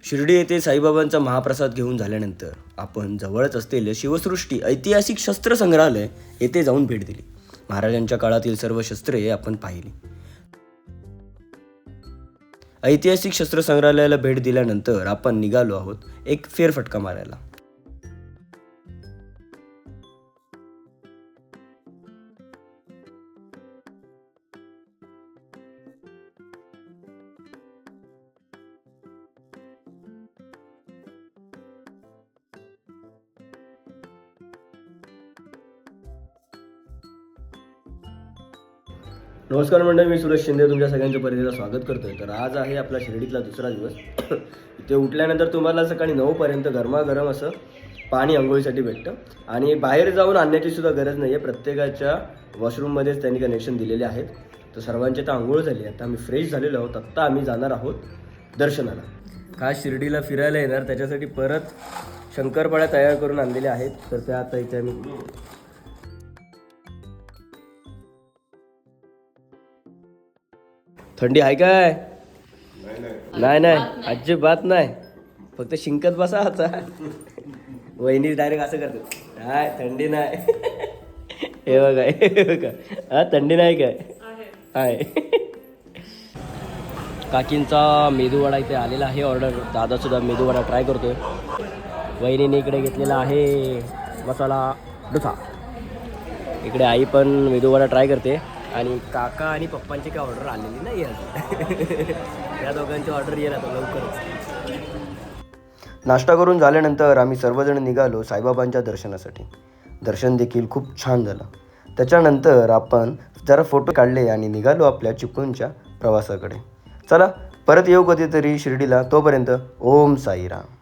शिर्डी येथे साईबाबांचा महाप्रसाद घेऊन झाल्यानंतर आपण जवळच असलेले शिवसृष्टी ऐतिहासिक शस्त्र संग्रहालय येथे जाऊन भेट दिली. महाराजांच्या काळातील सर्व शस्त्रे आपण पाहिली. ऐतिहासिक शस्त्र संग्रहालयाला भेट दिल्यानंतर आपण निघालो आहोत एक फेरफटका मारायला. नमस्कार मंडळी, मी सुरेश शिंदे तुमच्या सगळ्यांचं परिचयाचं स्वागत करतोय. तर आज आहे आपला शिर्डीतला दुसरा दिवस. इथे उठल्यानंतर तुम्हाला सकाळी 9 पर्यंत गरमागरम असं पाणी आंघोळीसाठी भेटतं आणि बाहेर जाऊन आणण्याची सुद्धा गरज नाही आहे. प्रत्येकाच्या वॉशरूममध्येच त्यांनी कनेक्शन दिलेले आहेत. तर सर्वांची तर आंघोळ झाली. आता आम्ही फ्रेश झालेलो आहोत. आत्ता आम्ही जाणार आहोत दर्शनाला. खास शिर्डीला फिरायला येणार त्याच्यासाठी परत शंकरपाळ्या तयार करून आणलेल्या आहेत. तर त्या आता इथे आम्ही थंडी आहे काय? नाही अजिबात नाही. फक्त शिंकत बसा आता. वहिनी डायरेक्ट असं करते, काय थंडी नाही. हे बघा हा थंडी नाही काय आहे. काकींचा मेदूवडा इथे आलेला आहे ऑर्डर. दादा सुद्धा मेदूवडा ट्राय करतोय. वहिनीने इकडे घेतलेला आहे मसाला डोसा. इकडे आई पण मेदूवडा ट्राय करते आणि काका आणि पप्पांची काय ऑर्डर आलेली नाही आहे. या दोघांची ऑर्डर येईल आता लवकरच. नाश्ता करून झाल्यानंतर आम्ही सर्वजण निघालो साईबाबांच्या दर्शनासाठी. दर्शन देखील खूप छान झालं. त्याच्यानंतर आपण जरा फोटो काढले आणि निघालो आपल्या चिपळूणच्या प्रवासाकडे. चला परत येऊ कधीतरी शिर्डीला. तोपर्यंत ओम साईराम.